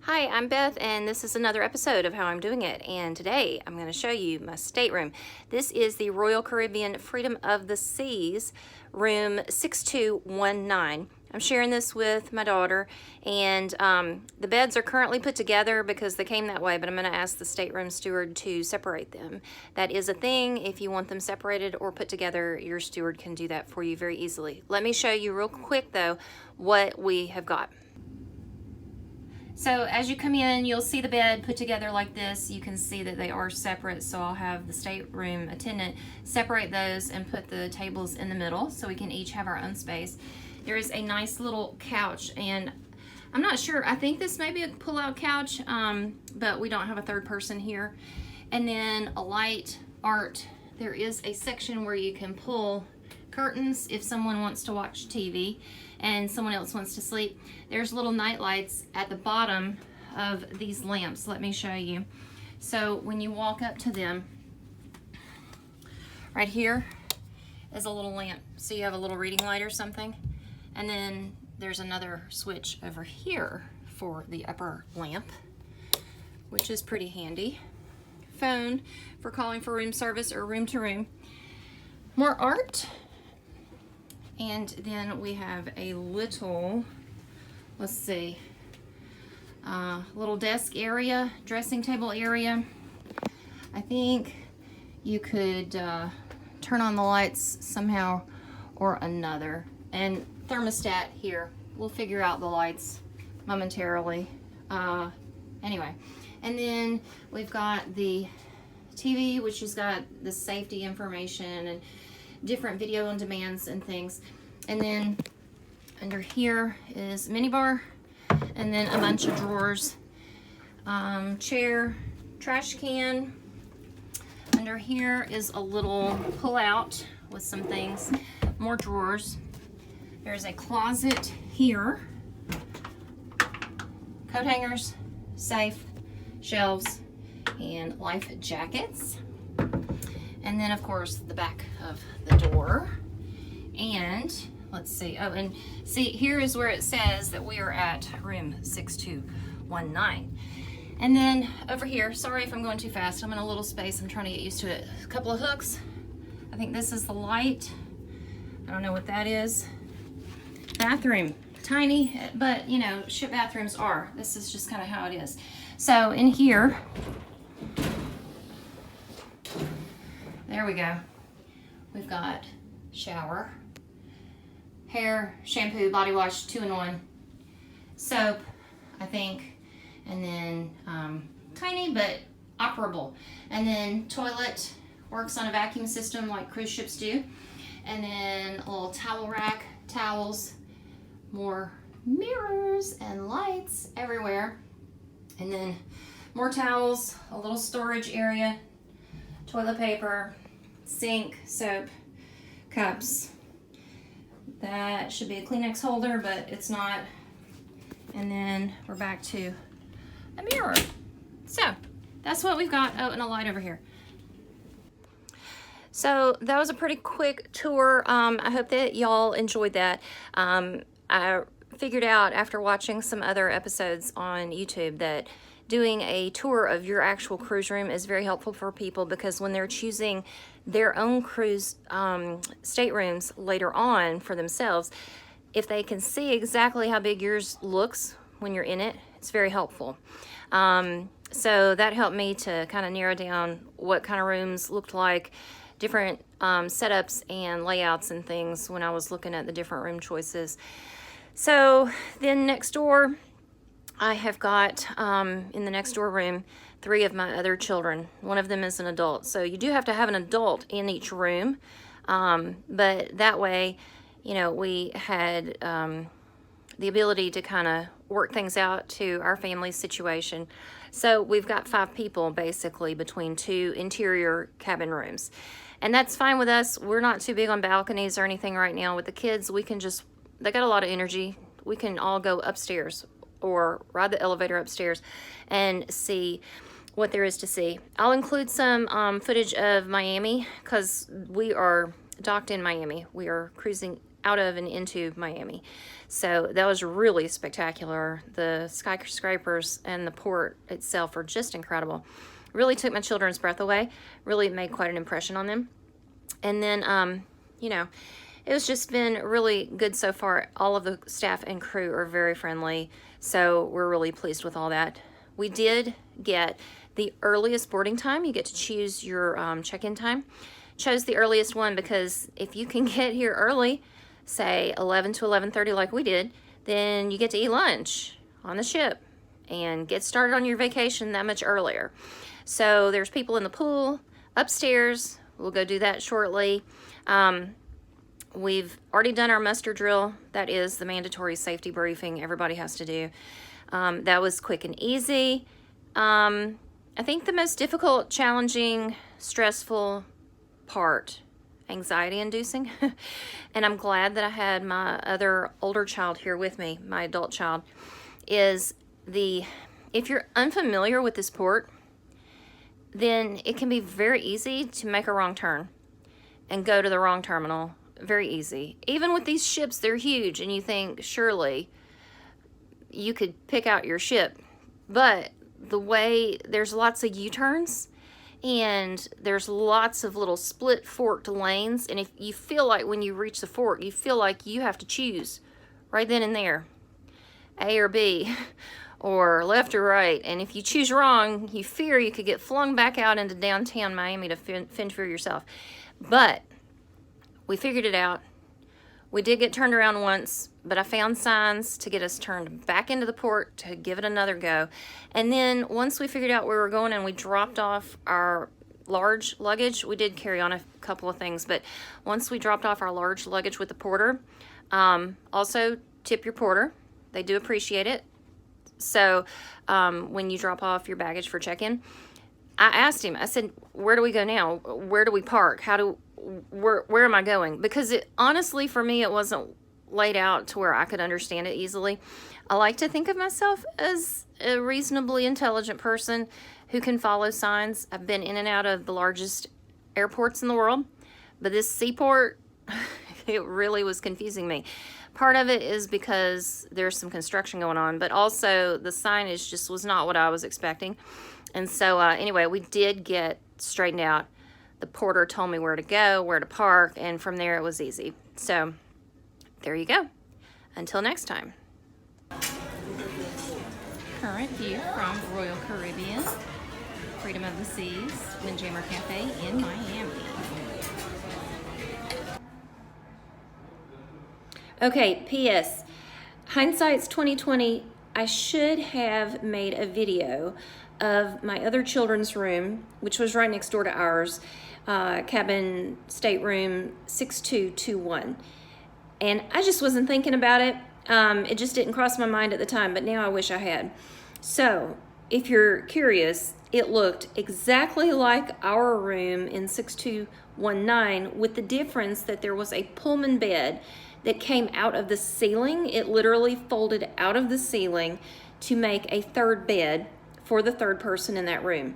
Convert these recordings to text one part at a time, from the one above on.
Hi, I'm Beth, and this is another episode of How I'm Doing It. And today I'm going to show you my stateroom. This is the Royal Caribbean Freedom of the Seas, room 6219. I'm sharing this with my daughter, and the beds are currently put together because they came that way, but I'm going to ask the stateroom steward to separate them. That is a thing. If you want them separated or put together, your steward can do that for you very easily. Let me show you real quick, though, what we have got. So as you come in, you'll see the bed put together like this. You can see that they are separate, so I'll have the stateroom attendant separate those and put the tables in the middle so we can each have our own space. There is a nice little couch, and I'm not sure, I think this may be a pull-out couch, but we don't have a third person here. And then a light art. There is a section where you can pull curtains if someone wants to watch TV and someone else wants to sleep. There's little night lights at the bottom of these lamps. Let me show you. So when you walk up to them, right here is a little lamp. So you have a little reading light or something. And then there's another switch over here for the upper lamp, which is pretty handy. Phone for calling for room service or room to room. More art. And then we have a little, let's see, little desk area, dressing table area. I think you could turn on the lights somehow or another. And thermostat here. We'll figure out the lights momentarily. Anyway, and then we've got the TV, which has got the safety information and different video on demands and things. And then under here is minibar, and then a bunch of drawers, chair, trash can. Under here is a little pull out with some things, more drawers. There's a closet here, coat hangers, safe, shelves, and life jackets. And then, of course, the back of the door. And let's see. Oh, and see, here is where it says that we are at room 6219. And then over here, sorry if I'm going too fast. I'm in a little space. I'm trying to get used to it. A couple of hooks. I think this is the light. I don't know what that is. Bathroom. Tiny, but you know, ship bathrooms are. This is just kind of how it is. So in here, there we go. We've got shower, hair, shampoo, body wash, 2-in-1, soap, I think, and then tiny but operable. And then toilet, works on a vacuum system like cruise ships do. And then a little towel rack, towels, more mirrors and lights everywhere. And then more towels, a little storage area, toilet paper, sink, soap, cups. That should be a Kleenex holder, but it's not. And then we're back to a mirror. So that's what we've got. Oh, and a light over here. So that was a pretty quick tour. I hope that y'all enjoyed that. I figured out after watching some other episodes on YouTube that doing a tour of your actual cruise room is very helpful for people, because when they're choosing their own cruise staterooms later on for themselves, if they can see exactly how big yours looks when you're in it, it's very helpful. So that helped me to kind of narrow down what kind of rooms looked like, different setups and layouts and things when I was looking at the different room choices. So then next door, I have got in the next door room 3 of my other children. One of them is an adult. So you do have to have an adult in each room. But that way, you know, we had the ability to kind of work things out to our family situation. So we've got 5 people basically between 2 interior cabin rooms. And that's fine with us. We're not too big on balconies or anything right now. With the kids, we can just, they got a lot of energy. We can all go upstairs or ride the elevator upstairs and see what there is to see. I'll include some footage of Miami, because we are docked in Miami. We are cruising out of and into Miami. So that was really spectacular. The skyscrapers and the port itself are just incredible. Really took my children's breath away. Really made quite an impression on them. And then, you know, it's just been really good so far. All of the staff and crew are very friendly, so we're really pleased with all that. We did get the earliest boarding time. You get to choose your check-in time. Chose the earliest one because if you can get here early, say 11 to 11:30 like we did, then you get to eat lunch on the ship and get started on your vacation that much earlier. So there's people in the pool upstairs. We'll go do that shortly. We've already done our muster drill. That is the mandatory safety briefing everybody has to do. That was quick and easy. I think the most difficult, challenging, stressful part, anxiety-inducing, and I'm glad that I had my other older child here with me, my adult child, is if you're unfamiliar with this port, then it can be very easy to make a wrong turn and go to the wrong terminal. Very easy. Even with these ships, they're huge, and you think, surely you could pick out your ship. But the way, there's lots of U-turns, and there's lots of little split forked lanes, and if you feel like when you reach the fork, you feel like you have to choose right then and there, A or B, or left or right. And if you choose wrong, you fear you could get flung back out into downtown Miami to fend for yourself. But we figured it out. We did get turned around once, but I found signs to get us turned back into the port to give it another go. And then once we figured out where we were going and we dropped off our large luggage, we did carry on a couple of things, but once we dropped off our large luggage with the porter, also tip your porter. They do appreciate it. So when you drop off your baggage for check-in, I asked him, I said, where do we go now? Where do we park? Where am I going? Because honestly, for me, it wasn't laid out to where I could understand it easily. I like to think of myself as a reasonably intelligent person who can follow signs. I've been in and out of the largest airports in the world, but this seaport, it really was confusing me. Part of it is because there's some construction going on, but also the signage just was not what I was expecting. And so anyway, we did get straightened out. The porter told me where to go, where to park, and from there it was easy. So there you go. Until next time. Current view from Royal Caribbean, Freedom of the Seas, Windjammer Cafe in Miami. Okay, P.S. Hindsight's 2020. I should have made a video of my other children's room, which was right next door to ours, cabin stateroom 6221. And I just wasn't thinking about it. It just didn't cross my mind at the time, but now I wish I had. So if you're curious, it looked exactly like our room in 6219, with the difference that there was a Pullman bed that came out of the ceiling. It literally folded out of the ceiling to make a third bed for the third person in that room.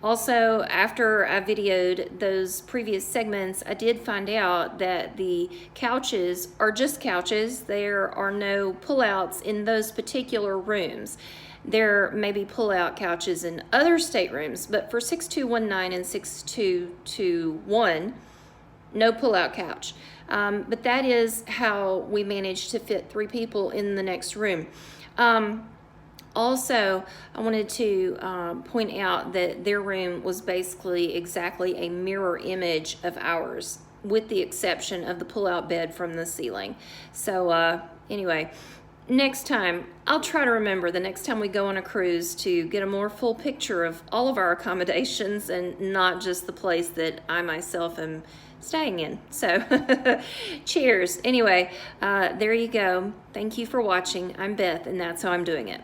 Also, after I videoed those previous segments, I did find out that the couches are just couches. There are no pullouts in those particular rooms. There may be pullout couches in other staterooms, but for 6219 and 6221, no pullout couch. But that is how we managed to fit 3 people in the next room. Also, I wanted to point out that their room was basically exactly a mirror image of ours, with the exception of the pull-out bed from the ceiling. So anyway, next time, I'll try to remember the next time we go on a cruise to get a more full picture of all of our accommodations and not just the place that I myself am staying in. So cheers. Anyway, there you go. Thank you for watching. I'm Beth, and that's how I'm doing it.